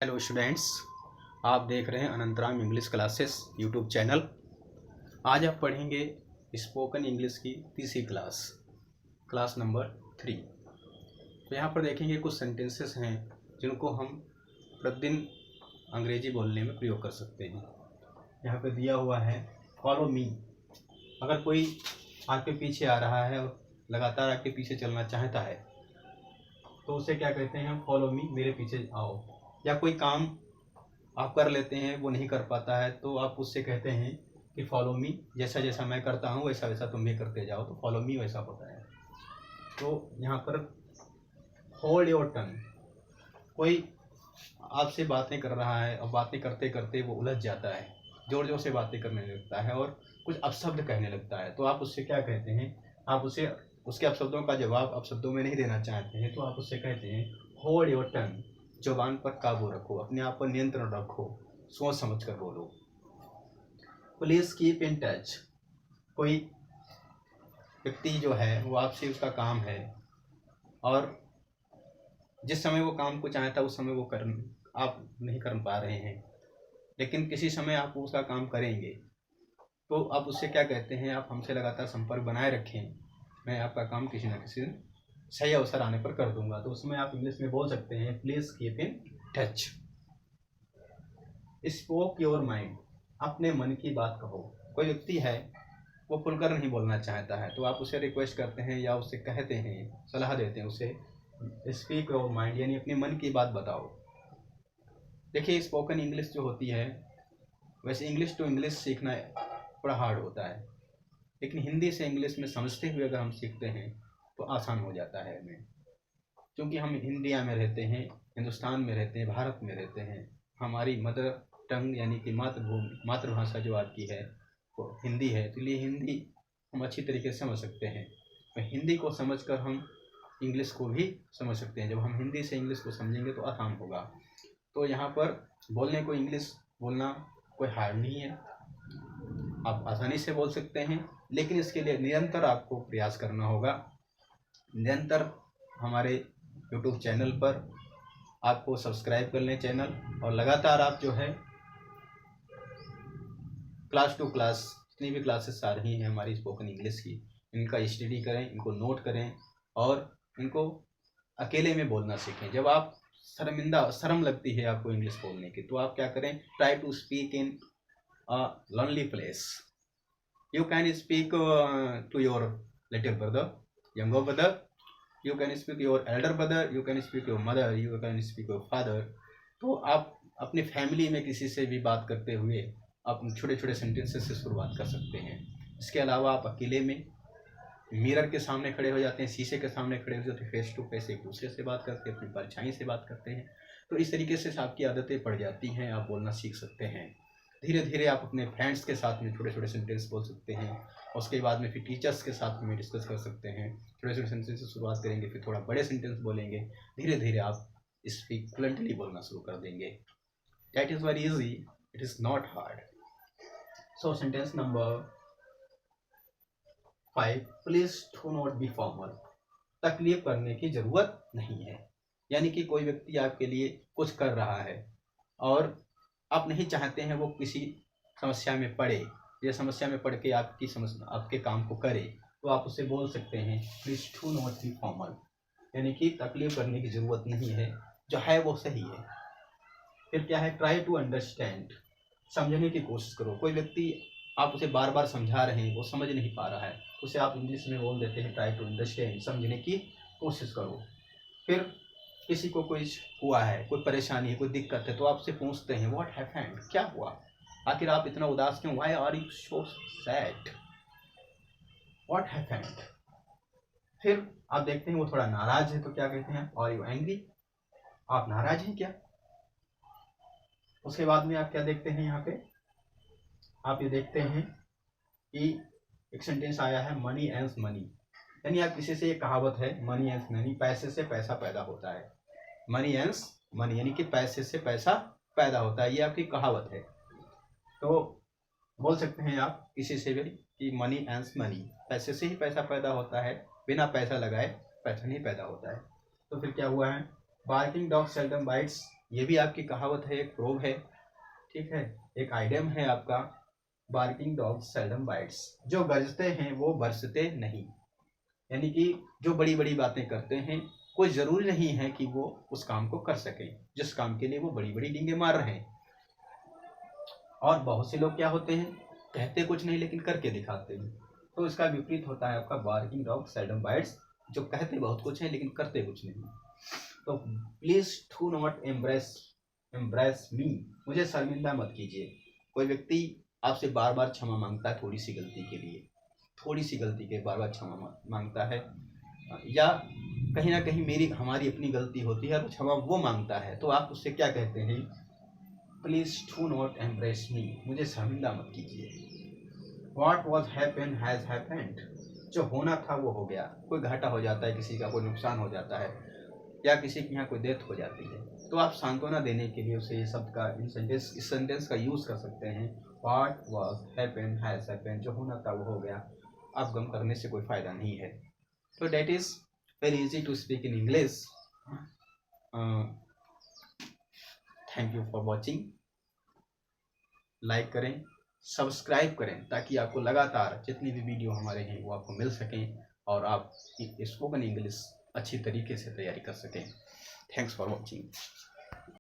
Hello students, आप देख रहे हैं Anantaram English classes YouTube channel. आज आप पढ़ेंगे स्पोकन इंग्लिश की तीसरी क्लास नंबर 3। तो यहाँ पर देखेंगे कुछ सेंटेंसेस हैं जिनको हम प्रतिदिन अंग्रेजी बोलने में प्रयोग कर सकते हैं। यहाँ पर दिया हुआ है फॉलो मी। अगर कोई आपके पीछे आ रहा है और लगातार आपके पीछे चलना चाहता है तो उसे क्या कहते हैं? फॉलो मी, मेरे पीछे आओ। या कोई काम आप कर लेते हैं, वो नहीं कर पाता है, तो आप उससे कहते हैं कि फॉलो मी, जैसा जैसा मैं करता हूँ वैसा वैसा तुम भी करते जाओ, तो फॉलो मी वैसा होता है। तो यहाँ पर होल्ड योर टंग। कोई आपसे बातें कर रहा है और बातें करते करते वो उलझ जाता है, जोर जोर से बातें करने लगता है और कुछ अपशब्द कहने लगता है, तो आप उससे क्या कहते हैं? आप उसे उसके अपशब्दों का जवाब अपशब्दों में नहीं देना चाहते हैं, तो आप उससे कहते हैं होल्ड योर टंग। जुबान पर काबू रखो, अपने आप पर नियंत्रण रखो, सोच समझ कर बोलो। Please keep in touch. कोई व्यक्ति जो है वो आपसे उसका काम है और जिस समय वो काम को चाहता है उस समय वो आप नहीं कर पा रहे हैं, लेकिन किसी समय आप उसका काम करेंगे, तो आप उससे क्या कहते हैं? आप हमसे लगातार संपर्क बनाए रखें, मैं आपका काम किसी न किसी दिन सही अवसर आने पर कर दूंगा। तो उसमें आप इंग्लिश में बोल सकते हैं please keep in touch. Spoke your mind. अपने मन की बात कहो। कोई व्यक्ति है वो खुलकर नहीं बोलना चाहता है, तो आप उसे रिक्वेस्ट करते हैं या उससे कहते हैं, सलाह देते हैं उसे, स्पीक योर माइंड, यानी अपने मन की बात बताओ। देखिए, स्पोकन इंग्लिश जो होती है, वैसे इंग्लिश टू इंग्लिश सीखना थोड़ा हार्ड होता है, लेकिन हिंदी से इंग्लिश में समझते हुए अगर हम सीखते हैं तो आसान हो जाता है हमें। क्योंकि हम इंडिया में रहते हैं, हिंदुस्तान में रहते हैं, भारत में रहते हैं, हमारी मदर टंग यानी कि मातृभाषा जो आपकी है वो हिंदी है, तो ये हिंदी हम अच्छी तरीके से समझ सकते हैं। तो हिंदी को समझकर हम इंग्लिश को भी समझ सकते हैं। जब हम हिंदी से इंग्लिश को समझेंगे तो आसान होगा। तो यहाँ पर बोलने को इंग्लिश बोलना कोई हार्ड नहीं है, आप आसानी से बोल सकते हैं, लेकिन इसके लिए निरंतर आपको प्रयास करना होगा। निरंतर हमारे यूट्यूब चैनल पर आपको सब्सक्राइब कर लें चैनल, और लगातार आप जो है क्लास टू क्लास जितनी भी क्लासेस आ रही हैं हमारी स्पोकन इंग्लिश की, इनका स्टडी करें, इनको नोट करें और इनको अकेले में बोलना सीखें। जब आप शर्म लगती है आपको इंग्लिश बोलने की, तो आप क्या करें? Try to speak in a lonely place. You can speak to your little brother, younger brother, you can speak your elder brother, you can speak your mother, you can speak your father। तो आप अपनी family में किसी से भी बात करते हुए आप छोटे छोटे सेंटेंसेस से शुरुआत कर सकते हैं। इसके अलावा आप अकेले में मिरर के सामने खड़े हो जाते हैं, शीशे के सामने खड़े हो जाते हैं, फेस टू फेस एक दूसरे से बात करते हैं, अपनी परछाई से बात करते हैं। तो इस तरीके से आपकी आदतें पड़ जाती हैं, आप बोलना सीख सकते हैं। धीरे धीरे आप अपने फ्रेंड्स के साथ में छोटे छोटे सेंटेंस बोल सकते हैं, और उसके बाद में फिर टीचर्स के साथ में डिस्कस कर सकते हैं। छोटे छोटे सेंटेंस से शुरुआत करेंगे, फिर थोड़ा बड़े सेंटेंस बोलेंगे, धीरे धीरे आप स्पीक फ्लुएंटली बोलना शुरू कर देंगे। That is very easy, it is not hard. So sentence number 5, please do not be formal. तकलीफ करने की जरूरत नहीं है। यानी कि कोई व्यक्ति आपके लिए कुछ कर रहा है और आप नहीं चाहते हैं वो किसी समस्या में पड़े, या समस्या में पड़ के आपके काम को करे, तो आप उससे बोल सकते हैं please do not be formal. यानी कि तकलीफ करने की जरूरत नहीं है, जो है वो सही है। फिर क्या है? Try to understand. समझने की कोशिश करो। कोई व्यक्ति आप उसे बार बार समझा रहे हैं, वो समझ नहीं पा रहा है, उसे आप इंग्लिश में बोल देते हैं ट्राई टू अंडरस्टैंड, समझने की कोशिश करो। फिर किसी को कोई हुआ है, कोई परेशानी है, कोई दिक्कत है, तो आप उससे पूछते हैं व्हाट हैपेंड, क्या हुआ, आखिर आप इतना उदास क्यों, why are you so sad, what happened. फिर आप देखते हैं वो थोड़ा नाराज है, तो क्या कहते हैं? आर यू एंग्री, आप नाराज हैं क्या। उसके बाद में आप क्या देखते हैं? यहाँ पे आप ये देखते हैं कि एक सेंटेंस आया है मनी एंस मनी। यानी आप किसी से, ये कहावत है मनी एंस मनी, पैसे से पैसा पैदा होता है। मनी एंस मनी यानी कि पैसे से पैसा पैदा होता है, ये आपकी कहावत है। तो बोल सकते हैं आप किसी से भी कि मनी एंस मनी, पैसे से ही पैसा पैदा होता है, बिना पैसा लगाए पैसा नहीं पैदा होता है। तो फिर क्या हुआ है? बार्किंग डॉग सेल्डम बाइट्स ये भी आपकी कहावत है, एक प्रोव है, ठीक है, एक आइडियम है आपका, बार्किंग डॉग्स सेल्डम बाइट्स, जो गरजते हैं वो बरसते नहीं। यानी कि जो बड़ी बड़ी बातें करते हैं, कोई जरूरी नहीं है कि वो उस काम को कर सके जिस काम के लिए वो बड़ी बड़ी डींगे मार रहे हैं। और बहुत से लोग क्या होते हैं, कहते कुछ नहीं लेकिन करके दिखाते हैं। तो इसका विपरीत होता है आपका बार्किंग डॉग सेल्डम बाइट्स, जो कहते बहुत कुछ है लेकिन करते कुछ नहीं। तो प्लीज डू नॉट एम्ब्रेस मी, मुझे शर्मिंदा मत कीजिए। कोई व्यक्ति आपसे बार बार क्षमा मांगता है थोड़ी सी गलती के लिए, थोड़ी सी गलती के बार बार क्षमा मांगता है, या कहीं ना कहीं हमारी अपनी गलती होती है और क्षमा वो मांगता है, तो आप उससे क्या कहते हैं, प्लीज डू नॉट एम्ब्रेस मी, मुझे शर्मिंदा मत कीजिए। What was happen has happened, जो होना था वो हो गया। कोई घाटा हो जाता है, किसी का कोई नुकसान हो जाता है, या किसी के यहाँ कोई डेथ हो जाती है, तो आप सांत्वना देने के लिए उसे ये शब्द का इस सेंटेंस का यूज कर सकते हैं, what was happened has happened, जो होना था वो हो गया, अब गम करने से कोई फायदा नहीं है। तो that is very easy to speak in English. Thank you for watching. Like करें, सब्सक्राइब करें, ताकि आपको लगातार जितनी भी वीडियो हमारे हैं वो आपको मिल सकें और आप स्पोकन इंग्लिश अच्छी तरीके से तैयारी कर सकें। Thanks for watching.